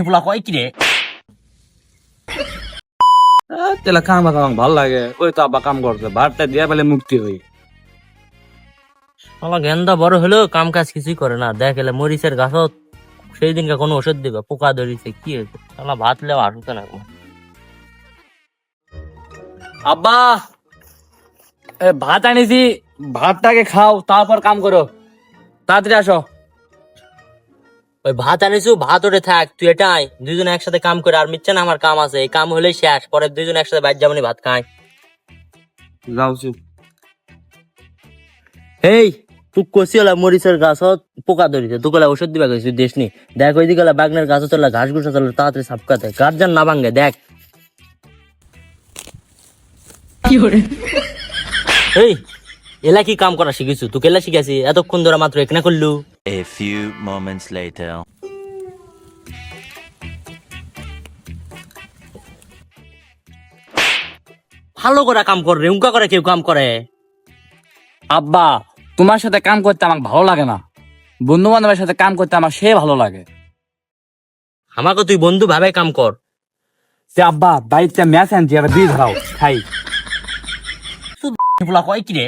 ফুলা কয় কি রে? তেলা কাম কাম ভাল লাগে, ওই তো আব্বা কাম করছে, ভাতটা দিয়া পেলে মুক্তি হই। আমার গেন্দা বড় হলো কাম কাজ কিছুই করে না, দেখ এলে মরিচের গাছত সেই দিনকে কোনো ওষুধ দিবে, পোকা ধরিছে কি হয়েছে, শালা ভাত লেওয়া আসুতে না। আব্বা ভাত আনিছি, ভাতটাকে খাও তারপর কাম করো, তাড়াতাড়ি আসো। ওই ভাত আনিছু, ভাত ওরে থাক, তুই এটা আয়, দুইজনে একসাথে কাম করে। আর মিচ্ছে না আমার কাম আছে, এই কাম হলেই শেষ, পরে দুইজনে একসাথে বাইর যাবনি ভাত খাই। যাও চুপ। এই তুই কষি হলা মরিচের গাছত পোকা ধরিছে, তুই কলা ওষুধ দিবা গেছিস দেশ নি, দেখ ওই দিকে বাগনের গাছ চলা ঘাস ঘুষা চলে, তাড়াতাড়ি সাপকাতে গাছ যান না ভাঙ্গে দেখ। এই এলা কি কাম করা শিখিছু? তুই কেলা শিখাছি এতক্ষণ ধরে মাত্র এখানে করলু। A few moments later. ভালো করে কাম করে, উঙ্কা করে কেউ কাম করে? আব্বা তোমার সাথে কাম করতে আমার ভালো লাগে না, বন্ধু বান্ধবের সাথে কাম করতে আমার সে ভালো লাগে। আমাকে তুই বন্ধু ভাবে কাম কর। সে আব্বা বাড়িতে ম্যাচ আনছি, আর বীজ খাও খাই। ফুলা কয় কি রে?